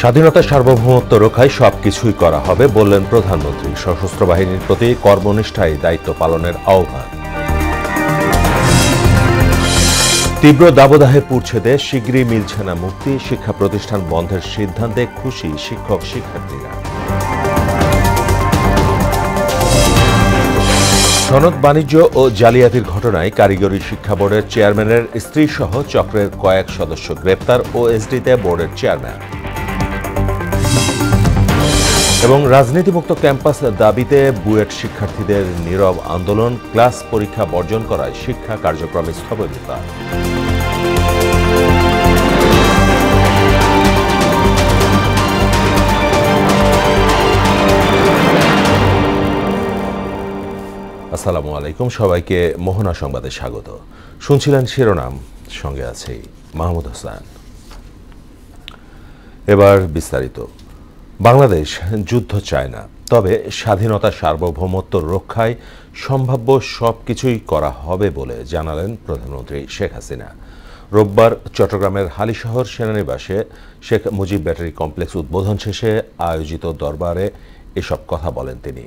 স্বাধীনতা সার্বভৌমত্ব রক্ষায় সবকিছুই করা হবে বললেন প্রধানমন্ত্রী। সশস্ত্র বাহিনীর প্রতি কর্মনিষ্ঠায় দায়িত্ব পালনের আহ্বান। তীব্র দাবদাহে পুড়ছে দেশ, শিগগিরই মিলছে না মুক্তি। শিক্ষা প্রতিষ্ঠান বন্ধের সিদ্ধান্তে খুশি শিক্ষক শিক্ষার্থীরা। সনদ বাণিজ্য ও জালিয়াতির ঘটনায় কারিগরি শিক্ষা বোর্ডের চেয়ারম্যানের স্ত্রী সহ চক্রের কয়েক সদস্য গ্রেপ্তার। ওএসডিতে বোর্ডের চেয়ারম্যান। এবং রাজনীতিমুক্ত ক্যাম্পাস দাবিতে বুয়েট শিক্ষার্থীদের নীরব আন্দোলন। ক্লাস পরীক্ষা বর্জন করায় শিক্ষা কার্যক্রমে স্থগিতাদেশ। আসসালামু আলাইকুম, সবাইকে মোহনা সংবাদে স্বাগত। শুনছিলেন শিরোনাম, সঙ্গে আছি মাহমুদ হোসেন। এবার বিস্তারিত। বাংলাদেশ যুদ্ধ চায় না, তবে স্বাধীনতা সার্বভৌমত্ব রক্ষায় সম্ভাব্য সবকিছুই করা হবে বলে জানালেন প্রধানমন্ত্রী শেখ হাসিনা। রোববার চট্টগ্রামের হালিশহর সেনানিবাসে শেখ মুজিব ব্যাটারি কমপ্লেক্স উদ্বোধন শেষে আয়োজিত দরবারে এসব কথা বলেন তিনি।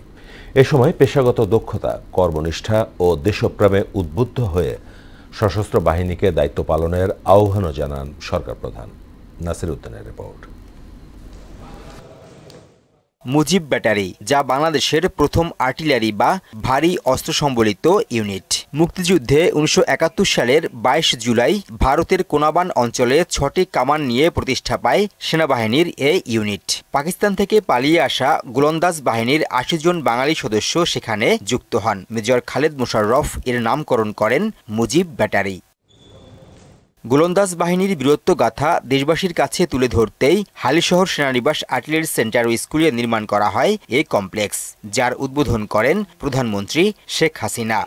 এ সময় পেশাগত দক্ষতা, কর্মনিষ্ঠা ও দেশপ্রেমে উদ্বুদ্ধ হয়ে সশস্ত্র বাহিনীকে দায়িত্ব পালনের আহ্বানও জানান সরকার প্রধান। নাসির উদ্দিনের রিপোর্ট। মুজিব ব্যাটারি, যা বাংলাদেশের প্রথম আর্টিলারি বা ভারী অস্ত্র সম্বলিত ইউনিট। মুক্তিযুদ্ধে 1971 সালের 22 জুলাই ভারতের কোনাবান অঞ্চলে 6টি কামান নিয়ে প্রতিষ্ঠা পায় সেনাবাহিনীর এই ইউনিট। পাকিস্তান থেকে পালিয়ে আসা গোলন্দাজ বাহিনীর 80 জন বাঙালি সদস্য সেখানে যুক্ত হন। মেজর খালেদ মোশাররফ এর নামকরণ করেন মুজিব ব্যাটারি। গোলন্দাজ বাহিনীর বীরত্ব গাথা দেশবাসীর কাছে তুলে ধরতেই হালিশহর সেনানিবাস আর্টিলারি সেন্টার ও স্কুলে নির্মাণ করা হয় এই কমপ্লেক্স, যার উদ্বোধন করেন প্রধানমন্ত্রী শেখ হাসিনা।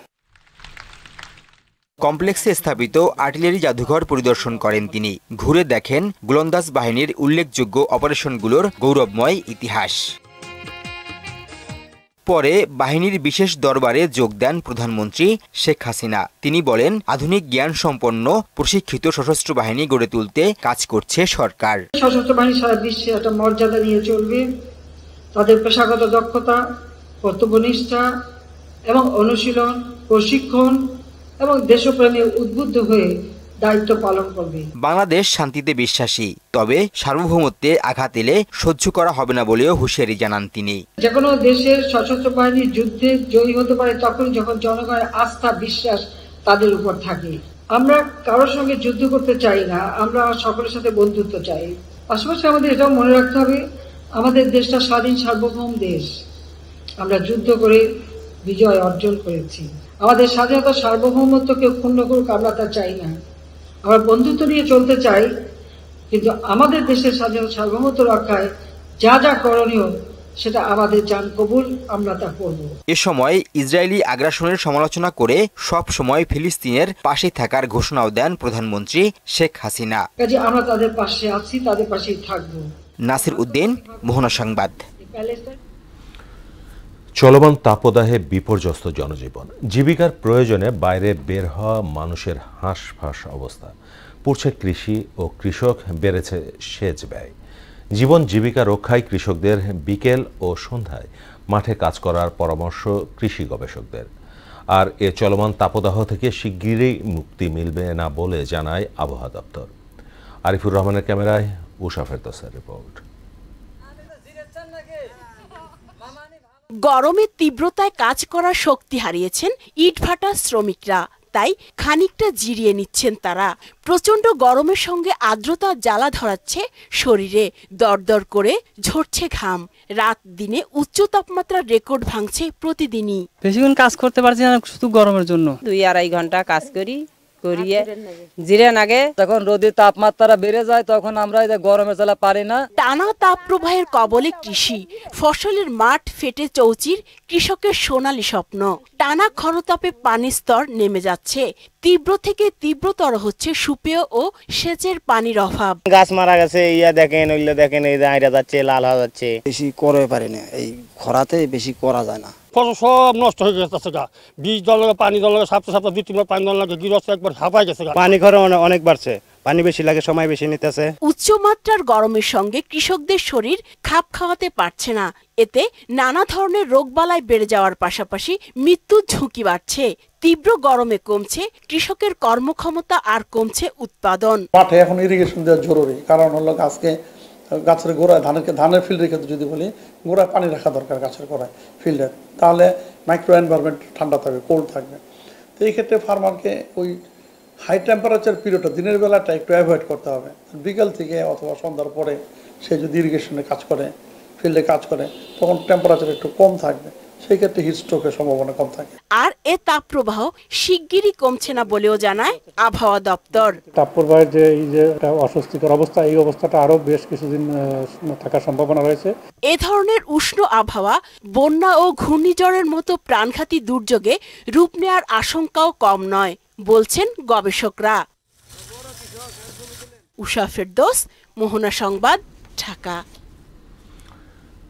কমপ্লেক্সে স্থাপিত আর্টিলারি জাদুঘর পরিদর্শন করেন তিনি। ঘুরে দেখেন গোলন্দাজ বাহিনীর উল্লেখযোগ্য অপারেশনগুলোর গৌরবময় ইতিহাস। পরে বাহিনীর বিশেষ দরবারে যোগ দেন প্রধানমন্ত্রী শেখ হাসিনা। তিনি বলেন, আধুনিক জ্ঞান সম্পন্ন প্রশিক্ষিত সশস্ত্র বাহিনী গড়ে তুলতে কাজ করছে সরকার। সশস্ত্র বাহিনী সারা বিশ্বে একটা মর্যাদা নিয়ে চলবে। তাদের পেশাগত দক্ষতা, কর্তব্যনিষ্ঠা এবং অনুশীলন, প্রশিক্ষণ এবং দেশপ্রেমে উদ্বুদ্ধ হয়ে দায়িত্ব পালন করবে। বাংলাদেশ শান্তিতে বিশ্বাসী, তবে সার্বভৌমত্বে আঘাত এলে সহ্য করা হবে না বলেও হুঁশিয়ারি জানান তিনি। যে কোনো দেশের সশস্ত্র বাহিনী যুদ্ধে জয়ী হতে পারে তখন যখন জনগণের আস্থা, বিশ্বাস তাদের উপর থাকে। আমরা কারোর সঙ্গে যুদ্ধ করতে চাই না, আমরা সকলের সাথে বন্ধুত্ব চাই। পাশাপাশি আমাদের এটাও মনে রাখতে হবে, আমাদের দেশটা স্বাধীন সার্বভৌম দেশ। আমরা যুদ্ধ করে বিজয় অর্জন করেছি। আমাদের স্বাধীনতা সার্বভৌমত্বকে ক্ষুণ্ণ করুক, আমরা তা চাই না। আমরা বন্ধুত্ব নিয়ে চলতে চাই, কিন্তু আমাদের দেশের স্বাধীনতা সার্বভৌমত্ব রক্ষায় যা যা করণীয় সেটা আমাদের জান কবুল, আমরা তা করব। এ সময় ইসরায়েলি আগ্রাসনের সমালোচনা করে সব সময় ফিলিস্তিনের পাশে থাকার ঘোষণাও দেন প্রধানমন্ত্রী শেখ হাসিনা। কাজে আমরা তাদের পাশে আছি, তাদের পাশেই থাকব। নাসির উদ্দিন, মোহনা সংবাদ। চলমান তাপদাহে বিপর্যস্ত জনজীবন, জীবিকার প্রয়োজনে বাইরে বের হওয়া মানুষের হাঁসফাঁস অবস্থা। পড়ছে কৃষি ও কৃষক, বেড়েছে সেচ ব্যয়। জীবন জীবিকা রক্ষায় কৃষকদের বিকেল ও সন্ধ্যায় মাঠে কাজ করার পরামর্শ কৃষি গবেষকদের। আর এ চলমান তাপদাহ থেকে শিগগিরই মুক্তি মিলবে না বলে জানায় আবহাওয়া দপ্তর। আরিফুর রহমানের ক্যামেরায় উষা ফেরদৌসের রিপোর্ট। গরমের তীব্রতায় কাজ করার শক্তি হারিয়েছেন ইটভাটা শ্রমিকরা, তাই খানিকটা জিরিয়ে নিচ্ছেন তারা। প্রচণ্ড গরমের সঙ্গে আর্দ্রতা জ্বালা ধরাচ্ছে শরীরে, দরদর করে ঝরছে ঘাম। রাত দিনে উচ্চ তাপমাত্রার রেকর্ড ভাঙছে প্রতিদিনই। বেশিক্ষণ কাজ করতে পারছি না শুধু গরমের জন্য। 2-2.5 ঘন্টা কাজ করিয়ে জিরে নাগে। যখন রোদের তাপমাত্রা বেড়ে যায় তখন আমরা গরমের জ্বালা পারি না। টানা তাপ প্রবাহের কবলে কৃষি, ফসলের মাঠ ফেটে চৌচির কৃষকের সোনালী স্বপ্ন। টানা খরতাপে পানির স্তর নেমে যাচ্ছে, তীব্র থেকে তীব্রতর হচ্ছে সুপেয় ও সেচের পানির অভাব। গাছ মারা গেছে, দেখেন ওইগুলো দেখেন, এই আইরা যাচ্ছে, লাল হয়ে যাচ্ছে। বেশি করে পারি না, এই খরাতে বেশি করা যায় না। ফসল সব নষ্ট হয়ে গেছে, বীজ জল লাগে, পানি জল লাগে, সপ্তাহে 2-3 বার পানি জল লাগে, গৃহস্থ একবার হাঁপাই গেছে। পানি খরচ অনেক বাড়ছে, পানি বেশি লাগে, সময় বেশি নিতেছে। উচ্চমাত্রার গরমের সঙ্গে কৃষকদের শরীর খাপ খাওয়াতে পারছে না। এতে নানা ধরনের রোগবালাই বেড়ে যাওয়ার পাশাপাশি মৃত্যুর ঝুঁকি বাড়ছে। তীব্র গরমে কমছে কৃষকের কর্মক্ষমতা আর কমছে উৎপাদন। মাঠে এখন ইরিগেশন দেওয়া জরুরি, কারণ হলো গাছের গোড়ায় ধানের ফিল্ডের ক্ষেত্রে যদি বলি, গোড়ায় পানি রাখা দরকার গাছের গোড়ায় ফিল্ডে, তাহলে মাইক্রো এনভায়রনমেন্ট ঠান্ডা থাকবে, কোল্ড থাকবে। তো এই ক্ষেত্রে ফার্মারকে ওই হাই টেম্পারেচার পিরিয়ডটা দিনের বেলাটা একটু অ্যাভয়েড করতে হবে। বিকাল থেকে অথবা সন্ধ্যার পরে সে যদি ইরিগেশনে কাজ করে, ফিল্ডে কাজ করে, তখন টেম্পারেচার একটু কম থাকবে, সেই ক্ষেত্রে হিটস্ট্রোকের সম্ভাবনা কম থাকে। আর এ তাপপ্রবাহ শিগগিরই কমছে না বলেও জানায় আবহাওয়া দপ্তর। তাপপ্রবাহের যে অস্বস্তিকর অবস্থা, এই অবস্থাটা আরো বেশ কিছুদিন থাকার সম্ভাবনা রয়েছে। এ ধরনের উষ্ণ আবহাওয়া বন্যা ও ঘূর্ণিঝড়ের মতো প্রাণঘাতী দুর্যোগে রূপ নেয়ার আশঙ্কাও কম নয় বলছেন গবেষকরা। উষা ফেরদৌস, মোহনা সংবাদ, ঢাকা।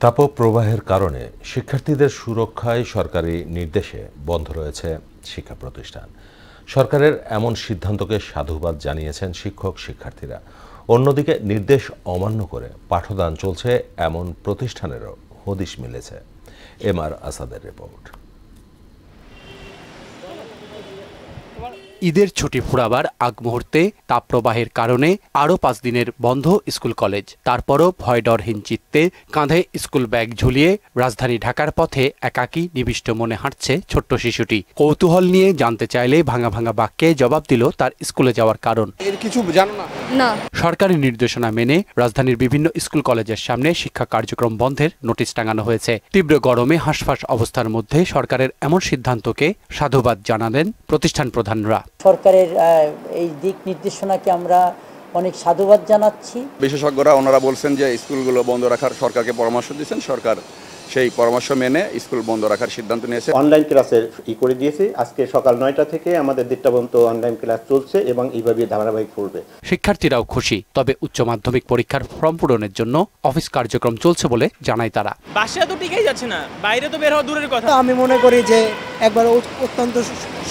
তাপপ্রবাহের কারণে শিক্ষার্থীদের সুরক্ষায় সরকারি নির্দেশে বন্ধ রয়েছে শিক্ষা প্রতিষ্ঠান। সরকারের এমন সিদ্ধান্তকে সাধুবাদ জানিয়েছেন শিক্ষক শিক্ষার্থীরা। অন্যদিকে নির্দেশ অমান্য করে পাঠদান চলছে এমন প্রতিষ্ঠানেরও হদিশ মিলেছে। এমআর আসাদের রিপোর্ট। ঈদের ছুটি ফুরাবার আগ মুহূর্তে তাপপ্রবাহের কারণে আরও 5 দিনের বন্ধ স্কুল কলেজ। তারপরও ভয় ডরহীন চিত্তে কাঁধে স্কুল ব্যাগ ঝুলিয়ে রাজধানী ঢাকার পথে একাকী নিবিষ্ট মনে হাঁটছে ছোট্ট শিশুটি। কৌতূহল নিয়ে জানতে চাইলে ভাঙা ভাঙা বাক্যে জবাব দিল তার স্কুলে যাওয়ার কারণ। কিছু জানো না? সরকারি নির্দেশনা মেনে রাজধানীর বিভিন্ন স্কুল কলেজের সামনে শিক্ষা কার্যক্রম বন্ধের নোটিশ টাঙানো হয়েছে। তীব্র গরমে হাঁসফাঁস অবস্থার মধ্যে সরকারের এমন সিদ্ধান্তকে সাধুবাদ জানালেন প্রতিষ্ঠান প্রধানরা। সরকারের এই দিক নির্দেশনাকে আমরা অনেক সাধুবাদ জানাচ্ছি। বিশেষজ্ঞরা ওনারা বলছেন যে স্কুলগুলো বন্ধ রাখার সরকারকে পরামর্শ দিয়েছেন, সরকার সেই পরামর্শ মেনে স্কুল বন্ধ রাখার সিদ্ধান্ত নিয়েছে। অনলাইন ক্লাসের করে দিয়েছি। আজকে সকাল 9টা থেকে আমাদের 1টা পর্যন্ত অনলাইন ক্লাস চলছে এবং এইভাবে ধারাবাহিক চলবে। শিক্ষার্থীরাও খুশি, তবে উচ্চ মাধ্যমিক পরীক্ষার ফর্ম পূরণের জন্য অফিস কার্যক্রম চলছে বলে জানায় তারা। বাসা তো টিকেই যাচ্ছে না, বাইরে তো বের হওয়া দূরের কথা। আমি মনে করি যে একবার অত্যন্ত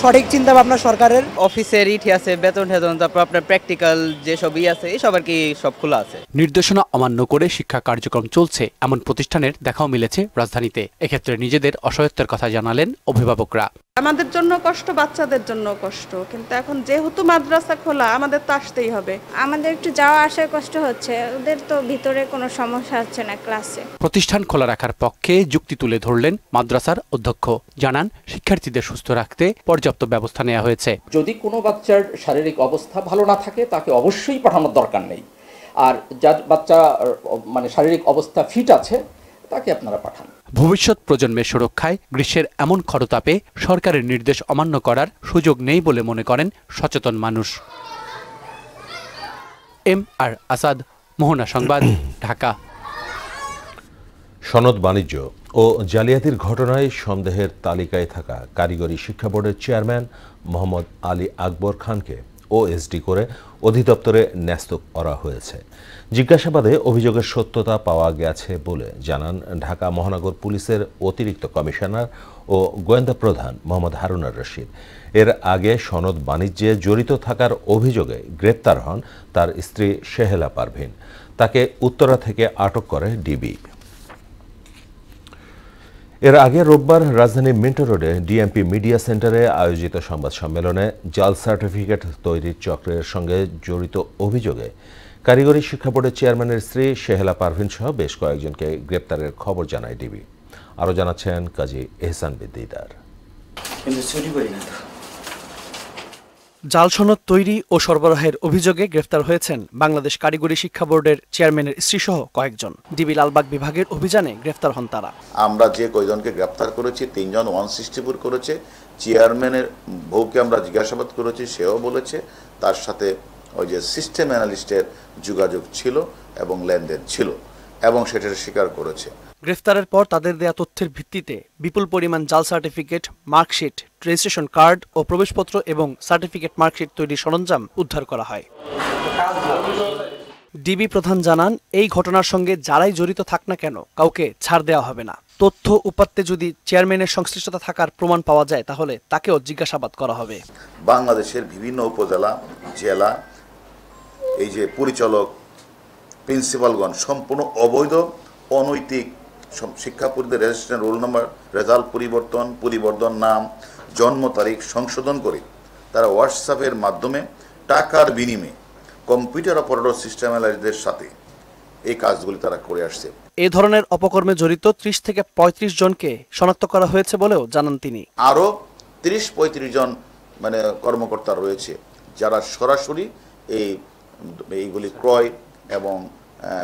সঠিক চিন্তা ভাবনা সরকারের। অফিসের ইটি আছে, বেতন টেতন, তারপর আপনার প্র্যাকটিক্যাল যেসবই আছে এইসব আর কি সব খোলা আছে। নির্দেশনা অমান্য করে শিক্ষা কার্যক্রম চলছে এমন প্রতিষ্ঠানের দেখাও মিলেছে রাজধানীতে। এক্ষেত্রে নিজেদের অসহায়ত্বের কথা জানালেন অভিভাবকরা। আমাদের জন্য কষ্ট, বাচ্চাদের জন্য কষ্ট, কিন্তু এখন যেহেতু মাদ্রাসা খোলা আমাদের তো আসতেই হবে। আমাদের একটু যাওয়া আসার কষ্ট হচ্ছে, ওদের তো ভিতরে কোনো সমস্যা হচ্ছে না ক্লাসে। প্রতিষ্ঠান খোলা রাখার পক্ষে যুক্তি তুলে ধরলেন মাদ্রাসার অধ্যক্ষ। জানান শিক্ষার্থীদের সুস্থ রাখতে পর্যাপ্ত ব্যবস্থা নেওয়া হয়েছে। যদি কোনো বাচ্চার শারীরিক অবস্থা ভালো না থাকে তাকে অবশ্যই পাঠানোর দরকার নেই, আর যার বাচ্চা শারীরিক অবস্থা ফিট আছে তাকে আপনারা পাঠান। ভবিষ্যৎ প্রজন্মের সুরক্ষায় গ্রীষ্মের এমন খরতাপে সরকারের নির্দেশ অমান্য করার সুযোগ নেই বলে মনে করেন সচেতন মানুষ। এমআর আসাদ, মোহনা সংবাদ, ঢাকা। সনদ বাণিজ্য ও জালিয়াতির ঘটনায় সন্দেহের তালিকায় থাকা কারিগরি শিক্ষা বোর্ডের চেয়ারম্যান মোহাম্মদ আলী আকবর খানকে ওএসডি করে অধিদপ্তরে ন্যস্ত করা হয়েছে। জিজ্ঞাসাবাদে অভিযোগের সত্যতা পাওয়া গেছে বলে জানান ঢাকা মহানগর পুলিশের অতিরিক্ত কমিশনার ও গোয়েন্দা প্রধান মোহাম্মদ হারুনার রশিদ। এর আগে সনদ বাণিজ্যে জড়িত থাকার অভিযোগে গ্রেপ্তার হন তার স্ত্রী শেহেলা পারভিন। তাকে উত্তরা থেকে আটক করে ডিবি। এর আগে রোববার রাজধানীর মিন্টো রোডে ডিএমপি মিডিয়া সেন্টারে আয়োজিত সংবাদ সম্মেলনে জাল সার্টিফিকেট তৈরির চক্রের সঙ্গে জড়িত অভিযোগে কারিগরি শিক্ষা বোর্ডের চেয়ারম্যানের স্ত্রী শেহেলা পারভিন সহ বেশ কয়েকজনকে গ্রেপ্তারের খবর জানায় ডিবি। আরও জানাচ্ছেন কাজী এহসান বিদ্দিদার। জাল সনদ তৈরি ও সরবরাহের অভিযোগে গ্রেফতার হয়েছেন বাংলাদেশ কারিগরি শিক্ষা বোর্ডের চেয়ারম্যানের স্ত্রীসহ কয়েকজন। ডিবি লালবাগ বিভাগের অভিযানে গ্রেফতার হন তারা। আমরা যে কয়েকজনকে গ্রেফতার করেছি, 3 জন 164 করেছে। চেয়ারম্যানের বউকে আমরা জিজ্ঞাসাবাদ করেছি, সেও বলেছে তার সাথে ওই যে সিস্টেম অ্যানালিস্টের যোগাযোগ ছিল এবং লেনদেন ছিল এবং সেটা স্বীকার করেছে। গ্রেফতারের পর তাদের দেয়া তথ্যের ভিত্তিতে বিপুল পরিমাণ জাল সার্টিফিকেট, মার্কশিট, রেজিস্ট্রেশন কার্ড ও প্রবেশপত্র এবং সার্টিফিকেট মার্কশিট তৈরির সরঞ্জাম উদ্ধার করা হয়। ডিবি প্রধান জানান, এই ঘটনার সঙ্গে যারাই জড়িত থাক না কেন কাউকে ছাড় দেওয়া হবে না। তথ্য উপাত্তে যদি চেয়ারম্যানের সংশ্লিষ্টতা থাকার প্রমাণ পাওয়া যায় তাহলে তাকেও জিজ্ঞাসাবাদ করা হবে। বাংলাদেশের বিভিন্ন উপজেলা, জেলা এই যে পরিচালক প্রিন্সিপালগণ সম্পূর্ণ অবৈধ অনৈতিক শিক্ষার্থীদের রেজিস্ট্রেশন রোল নাম্বার রেজাল্ট পরিবর্তন নাম জন্ম তারিখ সংশোধন করে তারা হোয়াটসঅ্যাপের মাধ্যমে টাকার বিনিময়ে কম্পিউটার অপারেটর সিস্টেম অ্যানালিস্টদের সাথে এই কাজগুলি তারা করে আসছে। এই ধরনের অপকর্মে জড়িত 30 থেকে 35 জনকে শনাক্ত করা হয়েছে বলেও জানান তিনি। আরও 30-35 জন মানে কর্মকর্তা রয়েছে যারা সরাসরি এইগুলি ক্রয় এবং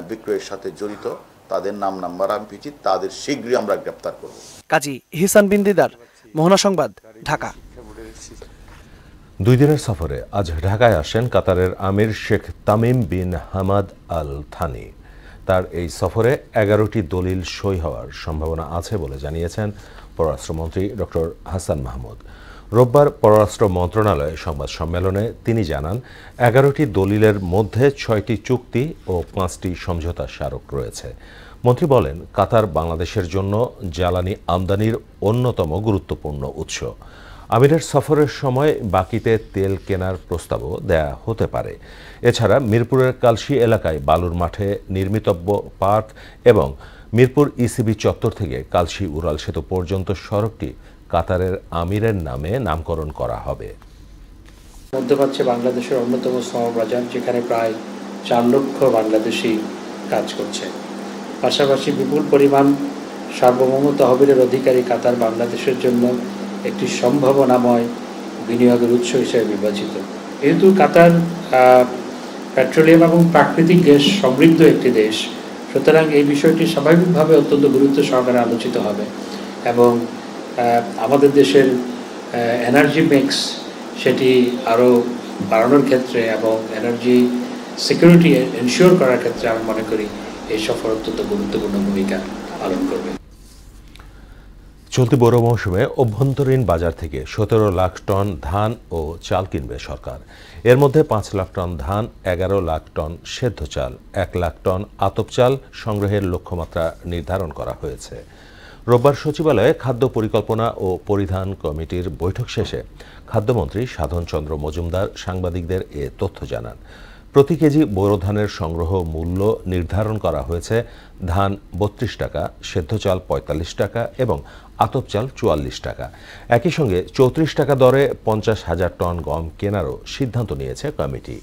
বিক্রয়ের সাথে জড়িত, তাদের নাম নাম্বার আমি পেয়েছি, তাদের শীঘ্রই আমরা গ্রেপ্তার করব। কাজী ইহসান বিন দিদার, মোহনা সংবাদ, ঢাকা। 2 দিনের সফরে আজ ঢাকায় আসেন কাতারের আমির Sheikh Tamim bin Hamad Al Thani. তার এই সফরে 11টি দলিল সই হওয়ার সম্ভাবনা আছে বলে জানিয়েছেন পররাষ্ট্রমন্ত্রী ডক্টর হাসান মাহমুদ। রোববার পররাষ্ট্র মন্ত্রণালয়ে সংবাদ সম্মেলনে তিনি জানান 11টি দলিলের মধ্যে 6টি চুক্তি ও 5টি সমঝোতা স্মারক রয়েছে। মন্ত্রী বলেন, কাতার বাংলাদেশের জন্য জ্বালানি আমদানির অন্যতম গুরুত্বপূর্ণ উৎস। আমিরের সফরের সময় বাকিতে তেল কেনার প্রস্তাবও দেয়া হতে পারে। এছাড়া মিরপুরের কালশী এলাকায় বালুর মাঠে নির্মিতব্য পার্ক এবং মিরপুর ইসিবি চত্বর থেকে কালশী উড়াল সেতু পর্যন্ত সড়কটি কাতারের আমিরের নামে নামকরণ করা হবে। মধ্যপ্রাচ্যে বাংলাদেশের অন্যতম শ্রম বাজার, যেখানে প্রায় 4 লক্ষ বাংলাদেশি কাজ করছে। পাশাপাশি বিপুল পরিমাণ সার্বভৌম তহবিলের অধিকারী কাতার বাংলাদেশের জন্য একটি সম্ভাবনাময় বিনিয়োগের উৎস হিসেবে বিবেচিত। যেহেতু কাতার পেট্রোলিয়াম এবং প্রাকৃতিক গ্যাস সমৃদ্ধ একটি দেশ, সুতরাং এই বিষয়টি স্বাভাবিকভাবে অত্যন্ত গুরুত্ব সহকারে আলোচিত হবে এবং আমাদের দেশের এনার্জি মিক্স সেটি আরও বাড়ানোর ক্ষেত্রে এবং এনার্জি সিকিউরিটি এনশিওর করার ক্ষেত্রে আমি মনে করি এই সফর অত্যন্ত গুরুত্বপূর্ণ ভূমিকা পালন করবে। চলতি বোরো মৌসুমে অভ্যন্তরীণ বাজার থেকে 17 লাখ টন ধান ও চাল কিনবে সরকার। এর মধ্যে 5 লাখ টন ধান, 11 লাখ টন সেদ্ধ চাল, 1 লাখ টন আতপ চাল সংগ্রহের লক্ষ্যমাত্রা নির্ধারণ করা হয়েছে। রোববার সচিবালয়ে খাদ্য পরিকল্পনা ও পরিধান কমিটির বৈঠক শেষে খাদ্যমন্ত্রী সাধন চন্দ্র মজুমদার সাংবাদিকদের এ তথ্য জানান। প্রতি কেজি বোরো ধানের সংগ্রহ মূল্য নির্ধারণ করা হয়েছে ধান 32 টাকা, সেদ্ধ চাল 45 টাকা এবং আতপ চাল 44 টাকা। একই সঙ্গে 34 টাকা দরে 50,000 টন গম কেনারও সিদ্ধান্ত নিয়েছে কমিটি।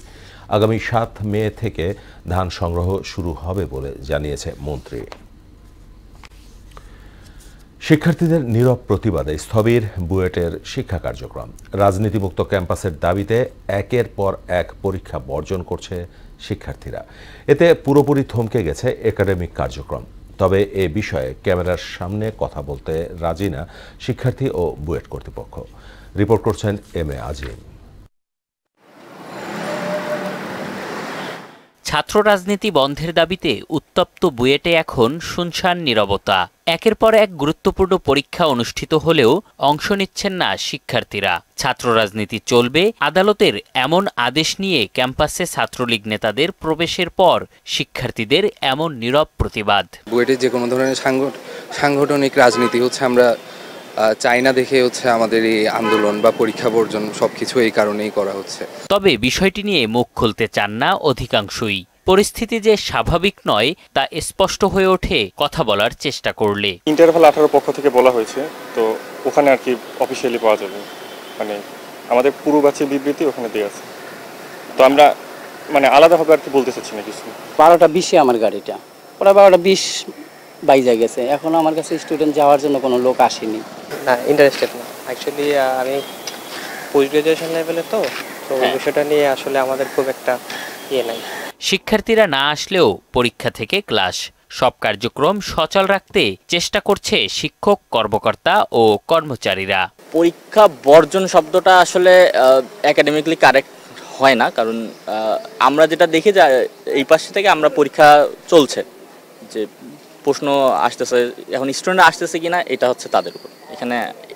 আগামী 7 মে থেকে ধান সংগ্রহ শুরু হবে বলে জানিয়েছে মন্ত্রী। শিক্ষার্থীদের নীরব প্রতিবাদে স্থবির বুয়েটের শিক্ষা কার্যক্রম। রাজনীতিমুক্ত ক্যাম্পাসের দাবিতে একের পর এক পরীক্ষা বর্জন করছে শিক্ষার্থীরা। এতে পুরোপুরি থমকে গেছে একাডেমিক কার্যক্রম। তবে এ বিষয়ে ক্যামেরার সামনে কথা বলতে রাজি না শিক্ষার্থী ও বুয়েট কর্তৃপক্ষ। রিপোর্ট করছেন এম এ আজিম। ছাত্র রাজনীতি বন্ধের দাবিতে উত্তপ্ত বুয়েটে এখন শুনশান নীরবতা। একের পর এক গুরুত্বপূর্ণ পরীক্ষা অনুষ্ঠিত হলেও অংশ নিচ্ছেন না শিক্ষার্থীরা। ছাত্র রাজনীতি চলবে, আদালতের এমন আদেশ নিয়ে ক্যাম্পাসে ছাত্রলীগ নেতাদের প্রবেশের পর শিক্ষার্থীদের এমন নীরব প্রতিবাদ। বুয়েটে যে কোনো ধরনের সাংগঠনিক রাজনীতি আমরা চাই না দেখে আমাদের এই আন্দোলন বা পরীক্ষা বর্জন সবকিছু এই কারণেই করা হচ্ছে। তবে বিষয়টি নিয়ে মুখ খুলতে চান না অধিকাংশই। পরিস্থিতি যে স্বাভাবিক নয় তা স্পষ্ট হয়ে ওঠে কথা বলার চেষ্টা করলে। ইন্টারভাল 18 পক্ষ থেকে বলা হয়েছে, তো ওখানে আর কি অফিসিয়ালি পাওয়া যাবে, মানে আমাদের পুরো ব্যাচের বিবৃতি ওখানে দেওয়া আছে। তো আমরা মানে আলাদাভাবে আর কি বলতে চাচ্ছি না কিছু। 12টা 20-এ আমার গাড়িটা, ওরা 12টা 20 বাইজা গেছে, এখনো আমার কাছে স্টুডেন্ট যাওয়ার জন্য কোনো লোক আসেনি। না, ইন্টারেস্টেড না অ্যাকচুয়ালি। আমি পোস্ট গ্রাজুয়েশন লেভেলে তো বিষয়টা নিয়ে আসলে আমাদের খুব একটা নাই। শিক্ষার্থীরা না আসলেও পরীক্ষা থেকে ক্লাস সব কার্যক্রম সচল রাখতে চেষ্টা করছে শিক্ষক, কর্মকর্তা ও কর্মচারীরা। পরীক্ষা বর্জন শব্দটা আসলে একাডেমিকলি কারেক্ট হয় না, কারণ আমরা যেটা দেখি যে এই পাশ থেকে আমরা পরীক্ষা চলছে, যে প্রশ্ন আসতেছে, এখন স্টুডেন্ট আসতেছে কিনা এটা হচ্ছে তাদের উপর। এখানে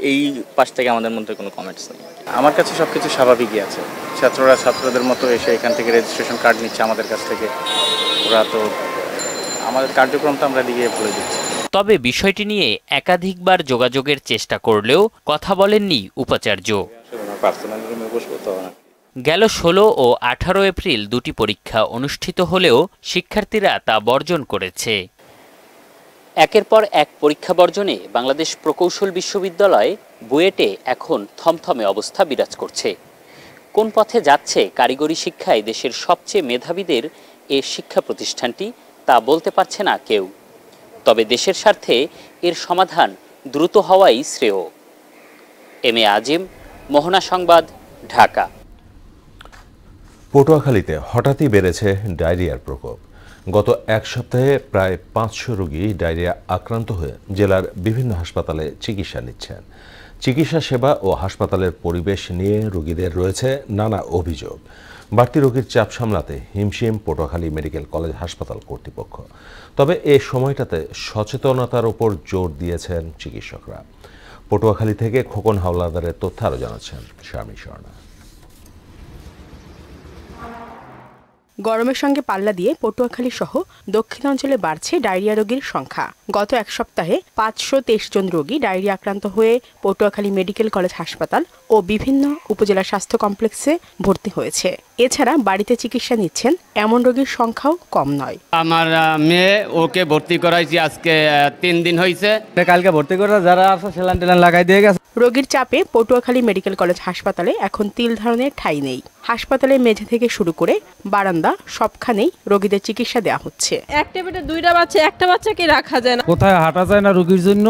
এই পাশ থেকে আমাদের মধ্যে কোনো কমেন্টস নেই। আমার কাছে সবকিছু স্বাভাবিকই আছে। ছাত্ররা ছাত্রদের মতো এসে এখান থেকে রেজিস্ট্রেশন কার্ড নিচ্ছে আমাদের কাছ থেকে। ওরা তো আমাদের কার্যক্রমটা আমরা দিকে বলে দিচ্ছি। তবে বিষয়টি নিয়ে একাধিকবার যোগাযোগের চেষ্টা করলেও কথা বলেননি উপাচার্য। গেল 16 ও 18 এপ্রিল দুটি পরীক্ষা অনুষ্ঠিত হলেও শিক্ষার্থীরা তা বর্জন করেছে। একের পর এক পরীক্ষা বর্জনে বাংলাদেশ প্রকৌশল বিশ্ববিদ্যালয় বুয়েটে এখন থমথমে অবস্থা বিরাজ করছে। কোন পথে যাচ্ছে কারিগরি শিক্ষায় দেশের সবচেয়ে মেধাবীদের এ শিক্ষা প্রতিষ্ঠানটি তা বলতে পারছে না কেউ। তবে দেশের স্বার্থে এর সমাধান দ্রুত হওয়াই শ্রেয়। এম এ আজিম, মোহনা সংবাদ, ঢাকা। পটুয়াখালীতে হঠাৎই বেড়েছে ডায়রিয়ার প্রকোপ। গত এক সপ্তাহে প্রায় 500 রোগী ডায়রিয়া আক্রান্ত হয়ে জেলার বিভিন্ন হাসপাতালে চিকিৎসা নিচ্ছেন। চিকিৎসা সেবা ও হাসপাতালের পরিবেশ নিয়ে রোগীদের রয়েছে নানা অভিযোগ। বাড়তি রোগীর চাপ সামলাতে হিমশিম পটুয়াখালী মেডিকেল কলেজ হাসপাতাল কর্তৃপক্ষ। তবে এ সময়টাতে সচেতনতার উপর জোর দিয়েছেন চিকিৎসকরা। পটুয়াখালী থেকে খোকন হাওলাদারের তথ্য আরও জানাচ্ছেন শারমিন স্বর্ণা। গরমের সঙ্গে পাল্লা দিয়ে পটুয়াখালী সহ দক্ষিণাঞ্চলে বাড়ছে ডায়রিয়া রোগীর সংখ্যা। গত এক সপ্তাহে 523 জন রোগী ডায়রিয়া আক্রান্ত হয়ে পটুয়াখালী মেডিকেল কলেজ হাসপাতাল ও বিভিন্ন উপজেলা স্বাস্থ্য কমপ্লেক্সে ভর্তি হয়েছে। এছাড়া বাড়িতে চিকিৎসা নিচ্ছেন এমন রোগীর সংখ্যাও কম নয়। আমার মেয়ে ওকে ভর্তি করাইছি আজকে 3 দিন হয়েছে। কালকে ভর্তি করা যারা আছে সেলান টেলান লাগাই দিয়ে গেছে। রোগীর চাপে পটুয়াখালী মেডিকেল কলেজ হাসপাতালে এখন তিল ধারণের ঠাঁই নেই। হাসপাতালের মেঝে থেকে শুরু করে বারান্দা সবখানেই রোগীদের চিকিৎসা দেওয়া হচ্ছে। এক টেবিলে 2টা বাচ্চা, একটা বাচ্চাকে রাখা যায় না। কোথায় হাঁটা যায় না রোগীর জন্য।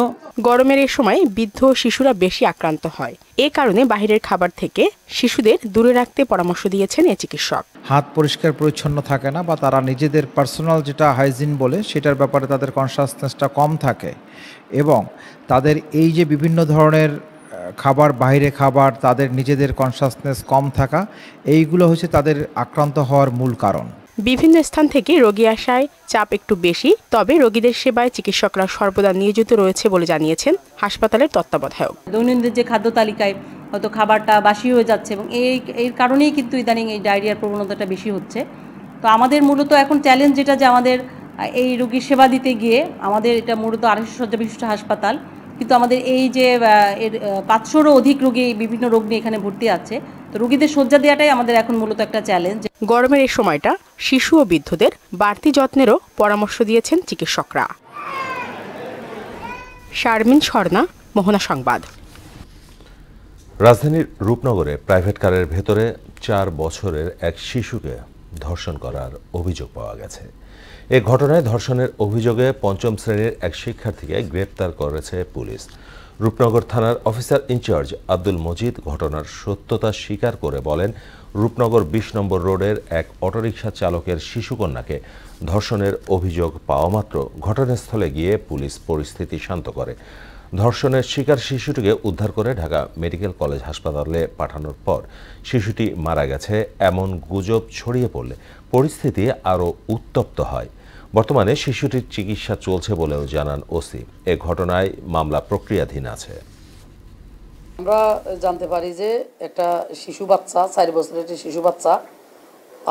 গরমের এই সময় বৃদ্ধ শিশুরা বেশি আক্রান্ত হয়। এ কারণে বাহিরের খাবার থেকে শিশুদের দূরে রাখতে পরামর্শ দিয়েছেন এই চিকিৎসক। হাত পরিষ্কার পরিচ্ছন্ন থাকে না বা তারা নিজেদের পার্সোনাল যেটা হাইজিন বলে সেটার ব্যাপারে তাদের কনসাসনেসটা কম থাকে এবং তাদের এই যে বিভিন্ন ধরনের খাবার, বাইরে খাবার, তাদের নিজেদের কনসাসনেস কম থাকা, এইগুলো হচ্ছে তাদের আক্রান্ত হওয়ার মূল কারণ। বিভিন্ন স্থান থেকে রোগী আসায় চাপ একটু বেশি, তবে রোগীদের সেবায় চিকিৎসকরা সর্বদা নিয়োজিত রয়েছে বলে জানিয়েছেন হাসপাতালের তত্ত্বাবধায়ক। দৈনন্দিন যে খাদ্য তালিকায় হয়তো খাবারটা বাসি হয়ে যাচ্ছে এবং এর কারণেই কিন্তু ইদানিং এই ডায়রিয়ার প্রবণতাটা বেশি হচ্ছে। তো আমাদের মূলত এখন চ্যালেঞ্জ যেটা যে আমাদের এই রোগীর সেবা দিতে গিয়ে আমাদের এটা মূলত 250 শয্যা বিশিষ্ট হাসপাতাল, কিন্তু আমাদের এই যে 500-রও অধিক রোগী বিভিন্ন রোগ নিয়ে এখানে ভর্তি আছে। তো রোগীদের শয্যা দেওয়াটাই আমাদের এখন মূলত একটা চ্যালেঞ্জ। গরমের এই সময়টা শিশু ও বৃদ্ধদের বাড়তি যত্নেরও পরামর্শ দিয়েছেন চিকিৎসকরা। শারমিন স্বর্ণা, মোহনা সংবাদ। রাজধানীর রূপনগরে প্রাইভেট কারের ভেতরে 4 বছরের এক শিশুকে ধর্ষণ করার অভিযোগ পাওয়া গেছে। এ ঘটনায় ধর্ষণের অভিযোগে 5ম শ্রেণীর এক শিক্ষার্থীকে গ্রেপ্তার করেছে পুলিশ। রূপনগর থানার অফিসার ইনচার্জ আব্দুল মজিদ ঘটনার সত্যতা স্বীকার করে বলেন, রূপনগর 20 নম্বর রোডের এক অটোরিকশা চালকের শিশুকন্যাকে ধর্ষণের অভিযোগ পাওয়া মাত্র ঘটনাস্থলে গিয়ে পুলিশ পরিস্থিতি শান্ত করে। ধর্ষণের শিকার শিশুটিকে উদ্ধার করে ঢাকা মেডিকেল কলেজ হাসপাতালে পাঠানোর পর শিশুটি মারা গেছে এমন গুজব ছড়িয়ে পড়লে পরিস্থিতি আরও উত্তপ্ত হয়। বর্তমানে শিশুটির চিকিৎসা চলছে বলেও জানান ওসি। এ ঘটনায় মামলা প্রক্রিয়াধীন আছে। আমরা জানতে পারি যে একটা শিশু বাচ্চা, 4 বছরের একটি শিশু বাচ্চা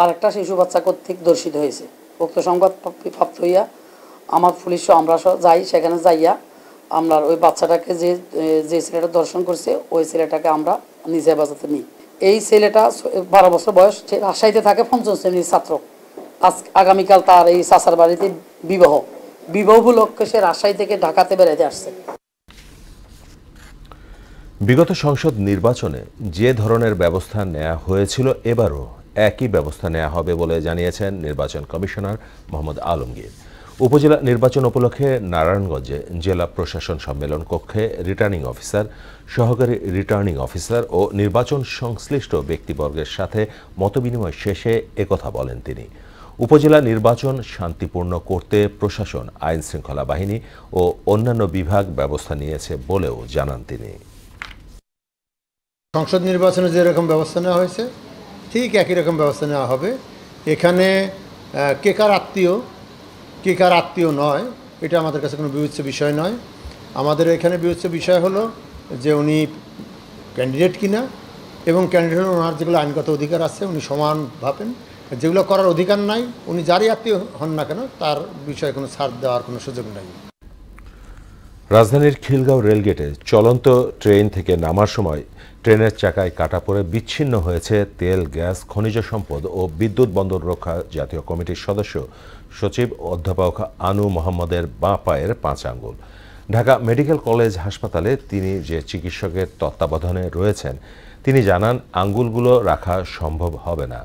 আর একটা শিশু বাচ্চা কর্তৃক ধর্ষিত হয়েছে। উক্ত সংবাদ প্রাপ্ত হইয়া আমার পুলিশ আমরা যাই, সেখানে যাইয়া আমরা ওই বাচ্চাটাকে যে ছেলেটা ধর্ষণ করছে ওই ছেলেটাকে আমরা নিজে হেফাজতে নিই। এই ছেলেটা 12 বছর বয়স, সে রাজশাহীতে থাকে, 5ম শ্রেণীর ছাত্র। আগামীকাল তার এই চাচার বাড়িতে বিবাহ উপলক্ষে সে রাজশাহী থেকে ঢাকাতে বেড়াতে আসছে। বিগত সংসদ নির্বাচনে যে ধরনের ব্যবস্থা নেওয়া হয়েছিল এবারও একই ব্যবস্থা নেওয়া হবে বলে জানিয়েছেন নির্বাচন কমিশনার মোহাম্মদ আলমগীর। উপজেলা নির্বাচন উপলক্ষে নারায়ণগঞ্জে জেলা প্রশাসন সম্মেলন কক্ষে রিটার্নিং অফিসার, সহকারী রিটার্নিং অফিসার ও নির্বাচন সংশ্লিষ্ট ব্যক্তিবর্গের সাথে মতবিনিময় শেষে একথা বলেন তিনি। উপজেলা নির্বাচন শান্তিপূর্ণ করতে প্রশাসন, আইন শৃঙ্খলা বাহিনী ও অন্যান্য বিভাগ ব্যবস্থা নিয়েছে বলেও জানান তিনি। সংসদ নির্বাচনে যেরকম ব্যবস্থা নেওয়া হয়েছে ঠিক একই রকম ব্যবস্থা নেওয়া হবে। এখানে কে কার আত্মীয় নয়, এটা আমাদের কাছে কোনো বিবেচ্য বিষয় নয়। আমাদের এখানে বিবেচ্য বিষয় হলো যে উনি ক্যান্ডিডেট কিনা এবং ক্যান্ডিডেট ওনার যেগুলো আইনগত অধিকার আছে উনি সমান ভাবেন। যেগুলো করার অধিকার নাই, উনি যারই আত্মীয় হন না কেন তার বিষয়ে কোনো ছাড় দেওয়ার কোনো সুযোগ নাই। রাজধানীর খিলগাঁও রেলগেটে চলন্ত ট্রেন থেকে নামার সময় ট্রেনের চাকায় কাটা পড়ে বিচ্ছিন্ন হয়েছে তেল, গ্যাস, খনিজ সম্পদ ও বিদ্যুৎ বন্দর রক্ষা জাতীয় কমিটির সদস্য সচিব অধ্যাপক আনু মোহাম্মদের বাঁ পায়ের 5 আঙ্গুল। ঢাকা মেডিকেল কলেজ হাসপাতালে তিনি যে চিকিৎসকের তত্ত্বাবধানে রয়েছেন তিনি জানান আঙ্গুলগুলো রাখা সম্ভব হবে না।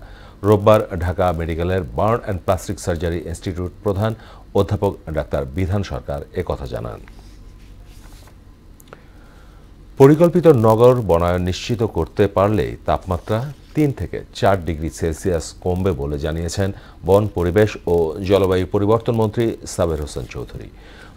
রোববার ঢাকা মেডিকেলের burn and plastic surgery institute প্রধান অধ্যাপক ডাক্তার বিধান সরকার একথা জানান। পরিকল্পিত নগর বনায়ন নিশ্চিত করতে পারলেই তাপমাত্রা 3 থেকে 4 ডিগ্রি সেলসিয়াস কমবে বলে জানিয়েছেন বন, পরিবেশ ও জলবায়ু পরিবর্তন মন্ত্রী সাবের হোসেন চৌধুরী।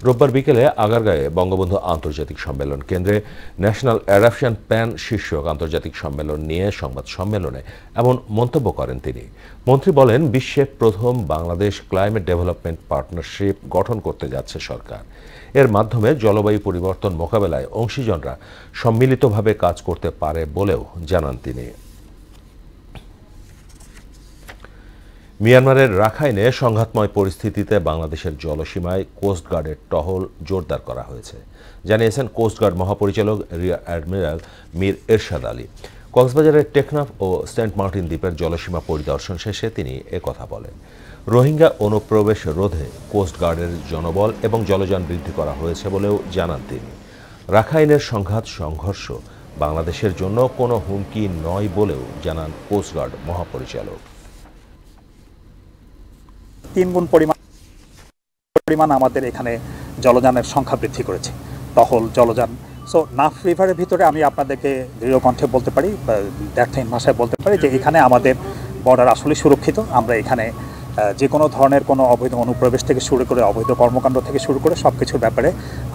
রোববার বিকেলে আগারগাঁয়ে বঙ্গবন্ধু আন্তর্জাতিক সম্মেলন কেন্দ্রে ন্যাশনাল অ্যাডাপশন প্ল্যান শীর্ষক আন্তর্জাতিক সম্মেলন নিয়ে সংবাদ সম্মেলনে এমন মন্তব্য করেন তিনি। মন্ত্রী বলেন, বিশ্বে প্রথম বাংলাদেশ ক্লাইমেট ডেভেলপমেন্ট পার্টনারশিপ গঠন করতে যাচ্ছে সরকার। এর মাধ্যমে জলবায়ু পরিবর্তন মোকাবেলায় অংশীজনরা সম্মিলিতভাবে কাজ করতে পারে বলেও জানান তিনি। মিয়ানমারের রাখাইনে সংঘাতময় পরিস্থিতিতে বাংলাদেশের জলসীমায় কোস্টগার্ডের টহল জোরদার করা হয়েছে, জানিয়েছেন কোস্টগার্ড মহাপরিচালক রিয়ার অ্যাডমিরাল মীর এরশাদ আলী। কক্সবাজারের টেকনাফ ও সেন্ট মার্টিন দ্বীপের জলসীমা পরিদর্শন শেষে তিনি একথা বলেন। রোহিঙ্গা অনুপ্রবেশ রোধে কোস্টগার্ডের জনবল এবং জলযান বৃদ্ধি করা হয়েছে বলেও জানান তিনি। রাখাইনের সংঘর্ষ বাংলাদেশের জন্য কোনো হুমকি নয় বলেও জানান কোস্টগার্ড মহাপরিচালক। 3 গুণ পরিমাণ আমাদের এখানে জলযানের সংখ্যা বৃদ্ধি করেছে, টহল জলযান। সো নাফ রিভারের ভিতরে আমি আপনাদেরকে দৃঢ় কণ্ঠে বলতে পারি, দ্ব্যর্থহীন ভাষায় বলতে পারি যে এখানে আমাদের বর্ডার আসলে সুরক্ষিত। আমরা এখানে যে কোনো ধরনের কোনো অবৈধ অনুপ্রবেশ থেকে শুরু করে অবৈধ কর্মকাণ্ড থেকে শুরু করে সব কিছুর ব্যাপারে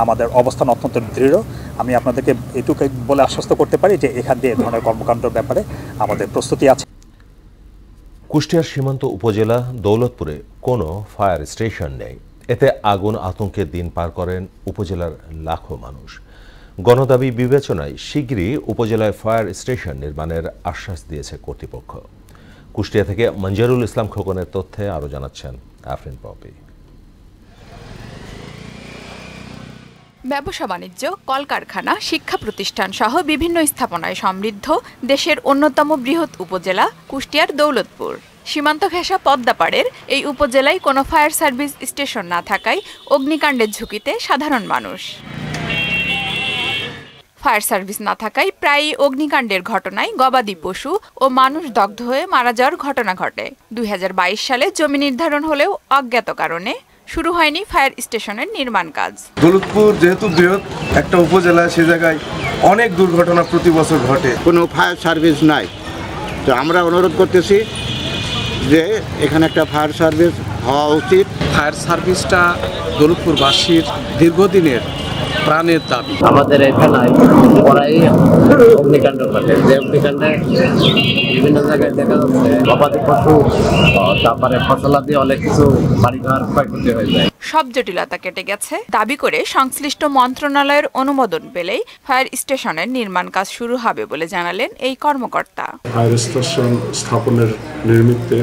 আমাদের অবস্থান অত্যন্ত দৃঢ়। আমি আপনাদেরকে এটুকু বলে আশ্বস্ত করতে পারি যে এখান দিয়ে ধরনের কর্মকাণ্ডের ব্যাপারে আমাদের প্রস্তুতি আছে। কুষ্টিয়ার সীমান্ত উপজেলা দৌলতপুরে কোনো ফায়ার স্টেশন নেই। এতে আগুন আতঙ্কে দিন পার করেন উপজেলার লাখো মানুষ। গণদাবি বিবেচনায় শিগগিরই উপজেলায় ফায়ার স্টেশন নির্মাণের আশ্বাস দিয়েছে কর্তৃপক্ষ। কুষ্টিয়া থেকে মঞ্জারুল ইসলাম খোকনের তথ্যে আরও জানাচ্ছেন আফরিন পপি। ব্যবসা বাণিজ্য, কলকারখানা, শিক্ষা প্রতিষ্ঠান সহ বিভিন্ন স্থাপনায় সমৃদ্ধ দেশের অন্যতম বৃহৎ উপজেলা কুষ্টিয়ার দৌলতপুর। সীমান্ত ঘেঁষা পদ্মাপাড়ের এই উপজেলায় কোনো ফায়ার সার্ভিস স্টেশন না থাকায় অগ্নিকাণ্ডের ঝুঁকিতে সাধারণ মানুষ। ফায়ার সার্ভিস না থাকায় প্রায়ই অগ্নিকাণ্ডের ঘটনায় গবাদি পশু ও মানুষ দগ্ধ হয়ে মারা যাওয়ার ঘটনা ঘটে। 2022 সালে জমি নির্ধারণ হলেও অজ্ঞাত কারণে শুরু হয়নি ফায়ার স্টেশনের নির্মাণ কাজ। দৌলতপুর যেহেতু বৃহৎ একটা উপজেলা, সে জায়গায় অনেক দুর্ঘটনা প্রতি বছর ঘটে। কোনো ফায়ার সার্ভিস নাই, তো আমরা অনুরোধ করতেছি যে এখানে একটা ফায়ার সার্ভিস হওয়া উচিত। ফায়ার সার্ভিসটা দৌলতপুরবাসীর দীর্ঘদিনের প্রাণের দাবি। আমাদের এখানে প্রায় অগ্নিকাণ্ড ঘটে, যে অগ্নিকাণ্ডে বিভিন্ন জায়গায় দেখা যাচ্ছে গবাদি পশু, তারপরে ফসলাদি অনেক কিছু বাড়িঘর ক্ষয়ক্ষতি হয়ে যায়। সব জটিলতা কেটে গেছে দাবি করে সংশ্লিষ্ট মন্ত্রণালয়ের অনুমোদন পেলেই ফায়ার স্টেশনের নির্মাণ কাজ শুরু হবে বলে জানালেন এই কর্মকর্তা। ফায়ার স্টেশন স্থাপনের নিমিত্তে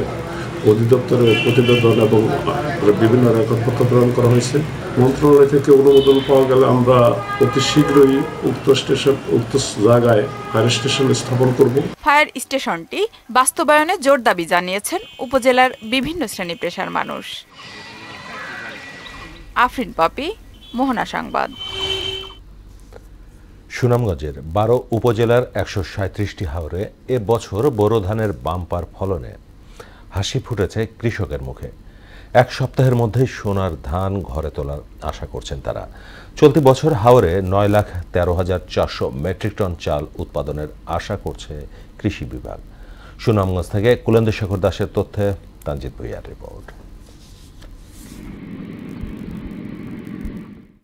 অধিদপ্তরের প্রতিবেদন এবং বিভিন্ন রেকর্ডপত্র প্রদান করা হয়েছে। মন্ত্রণালয় থেকে অনুমোদন পাওয়া গেলে আমরা অতি শীঘ্রই উক্ত জায়গায় ফায়ার স্টেশন স্থাপন করব। ফায়ার স্টেশনটি বাস্তবায়নে জোর দাবি জানিয়েছেন উপজেলার বিভিন্ন শ্রেণী পেশার মানুষ। আফরিন পপি, মোহনা সংবাদ। সুনামগঞ্জের 12 উপজেলার 137টি হাওরে এ বছর বোরো ধানের বাম্পার ফলনে হাসি ফুটেছে কৃষকের মুখে। 1 সপ্তাহের মধ্যেই সোনার ধান ঘরে তোলার আশা করছেন তারা। চলতি বছর হাওরে 9,13,400 মেট্রিক টন চাল উৎপাদনের আশা করছে কৃষি বিভাগ। সুনামগঞ্জ থেকে কুলেন্দ্রশেখর দাসের তথ্যে তানজিদ ভুইয়ার রিপোর্ট।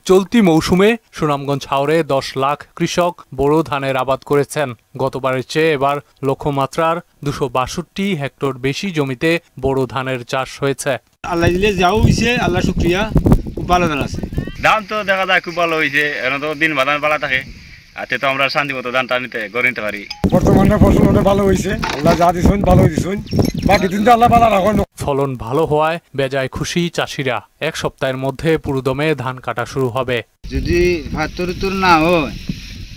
চলতি মৌসুমে সুনামগঞ্জ হাওরে 10 লাখ কৃষক বোরো ধানের আবাদ করেছেন। গতবারের চেয়ে এবার লক্ষ্যমাত্রার 262 হেক্টর বেশি জমিতে বোরো ধানের চাষ হয়েছে। আল্লাহ দিলে যাও হয়েছে, আল্লাহ শুক্রিয়া, খুব ভালো ধান আছে। ধান তো দেখা যায় খুব ভালো হয়েছে, এখন তো দিন বাদান পালা থাকে, আতে তো আমরা শান্তিমতো ধানটা গড়ে নিতে পারি। বর্তমানে ফসল অনেক ভালো হয়েছে, আল্লাহ যা দিচ্ছেন ভালো দিচ্ছেন, বাকি দিন তো আল্লাহ ভালো রাখেন। ফলন ভালো হওয়ায় বেজায় খুশি চাষিরা। এক সপ্তাহের মধ্যে পুরোদমে ধান কাটা শুরু হবে। যদি ভাতর ঋতুর না হয়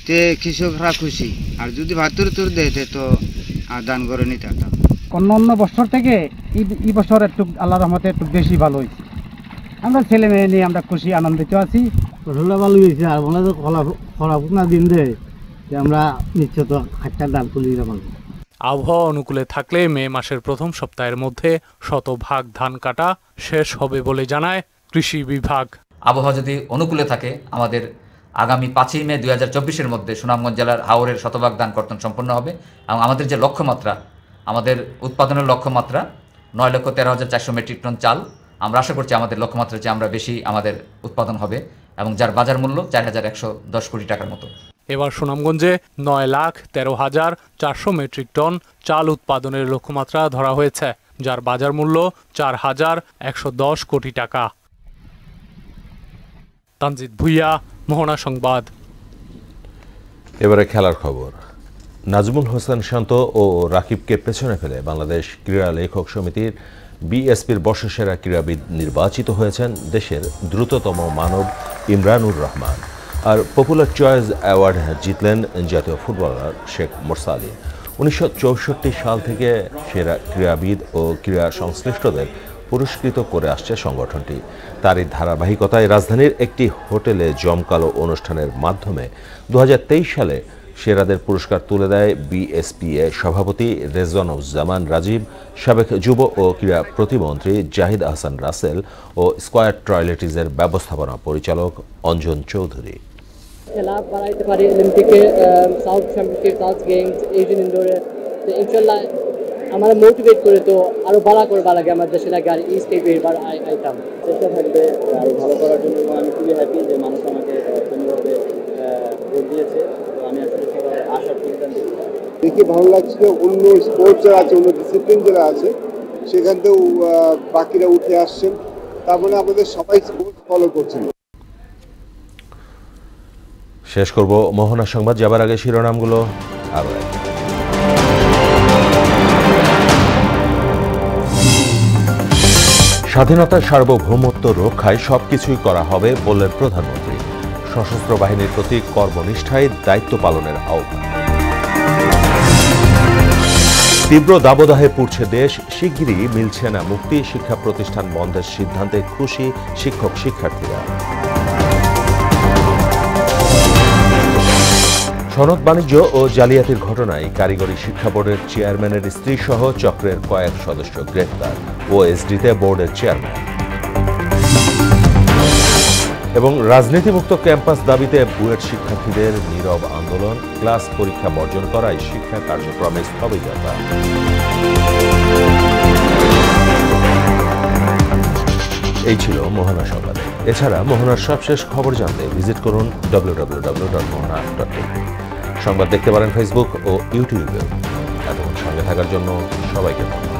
তে কৃষকরা খুশি, আর যদি ভাতর ঋতুর দেয় তো ধান করে নিতে পারতাম। অন্য বছর থেকে এই বছর একটু আল্লাহ রহমতে একটু বেশি ভালো হয়েছে। আমরা ছেলে মেয়ে নিয়ে আমরা খুশি আনন্দিত আছি। ফসলটা ভালো হয়েছে, আর মনে হয় খরা ফুকনা দিন দেয় আমরা নিশ্চিত হাটটা ধান তুলি যাবো। আবহাওয়া অনুকূলে থাকলে মে মাসের প্রথম সপ্তাহের মধ্যে শতভাগ ধান কাটা শেষ হবে বলে জানায় কৃষি বিভাগ। আবহাওয়া যদি অনুকূলে থাকে আমাদের আগামী 5ই মে 2024-এর মধ্যে সুনামগঞ্জ জেলার হাওরের শতভাগ ধান কর্তন সম্পন্ন হবে এবং আমাদের যে লক্ষ্যমাত্রা, আমাদের উৎপাদনের লক্ষ্যমাত্রা 9,13,400 মেট্রিক টন চাল, আমরা আশা করছি আমাদের লক্ষ্যমাত্রার চেয়ে আমরা বেশি আমাদের উৎপাদন হবে এবং যার বাজার মূল্য 4,110 কোটি টাকার মতো। এবার সুনামগঞ্জে 9,13,400 মেট্রিক টন চাল উৎপাদনের লক্ষ্যমাত্রা ধরা হয়েছে, যার বাজার মূল্য 4,110 কোটি টাকা। তানজিদ ভুইয়া, মোহনা সংবাদ। এবারে খেলার খবর। নাজমুল হোসেন শান্ত ও রাকিবকে পেছনে ফেলে বাংলাদেশ ক্রীড়া লেখক সমিতির বিএসপির বর্ষসেরা ক্রীড়াবিদ নির্বাচিত হয়েছেন দেশের দ্রুততম মানব Imranur Rahman. Are popular choice award জিতলেন জাতীয় ফুটবলার শেখ মোরসালি। 1964 সাল থেকে সেরা ক্রীড়াবিদ ও ক্রীড়া সংশ্লিষ্টদের পুরস্কৃত করে আসছে সংগঠনটি। তারই ধারাবাহিকতায় রাজধানীর একটি হোটেলে জমকালো অনুষ্ঠানের মাধ্যমে 2023 সালে সেরাদের পুরস্কার তুলে দেয় বিএসপিএ সভাপতি রেজওয়ানুজ্জামান রাজীব, সাবেক যুব ও ক্রীড়া প্রতিমন্ত্রী জাহিদ আহসান রাসেল ও স্কয়ার টয়লেটিজের ব্যবস্থাপনা পরিচালক অঞ্জন চৌধুরী। খেলা বাড়াইতে পারি অলিম্পিকে, South championship, South Games, Asian ইনডোরে, তো ইনশাল্লাহ আমার মোটিভেট করে তো আরো বাড়া করে লাগে আমার দেশে লাগে আর এই স্টেপে এবার আইতাম। চেষ্টা থাকবে আরো ভালো করার জন্য। আমি খুবই হ্যাপি যে মানুষ আমাকে সুন্দরভাবে ভোট দিয়েছে। তো আমি আসলে সবার আশার প্রতিদান দিচ্ছি। দেখে ভালো লাগছিল, অন্য স্পোর্টস যারা আছে, অন্য ডিসিপ্লিন যারা আছে সেখান থেকেও বাকিরা উঠে আসছেন। তার মানে আমাদের সবাই স্পোর্টস ফলো করছেন। শেষ করব মোহনা সংবাদ, যাবার আগে শিরোনামগুলো আবার। স্বাধীনতার সার্বভৌমত্ব রক্ষায় সবকিছুই করা হবে বললেন প্রধানমন্ত্রী। সশস্ত্র বাহিনীর প্রতি কর্মনিষ্ঠায় দায়িত্ব পালনের আহ্বান। তীব্র দাবদাহে পুড়ছে দেশ, শিগগিরই মিলছে না মুক্তি, শিক্ষা প্রতিষ্ঠান বন্ধের সিদ্ধান্তে খুশি শিক্ষক শিক্ষার্থীরা। সনদ বাণিজ্য ও জালিয়াতির ঘটনায় কারিগরি শিক্ষা বোর্ডের চেয়ারম্যানের স্ত্রী সহ চক্রের কয়েক সদস্য গ্রেফতার, ওএসডিতে বোর্ডের চেয়ারম্যান। এবং রাজনীতিমুক্ত ক্যাম্পাস দাবিতে বুয়েট শিক্ষার্থীদের নীরব আন্দোলন, ক্লাস পরীক্ষা বর্জন করায় শিক্ষা কার্যক্রমে স্থবিরতা। এই ছিল মোহনা সংবাদ। এছাড়া মোহনার সবশেষ খবর জানতে ভিজিট করুন www.mohana.tv। সংবাদ দেখতে পারেন ফেসবুক ও ইউটিউবে। এতক্ষণ সঙ্গে থাকার জন্য সবাইকে ধন্যবাদ।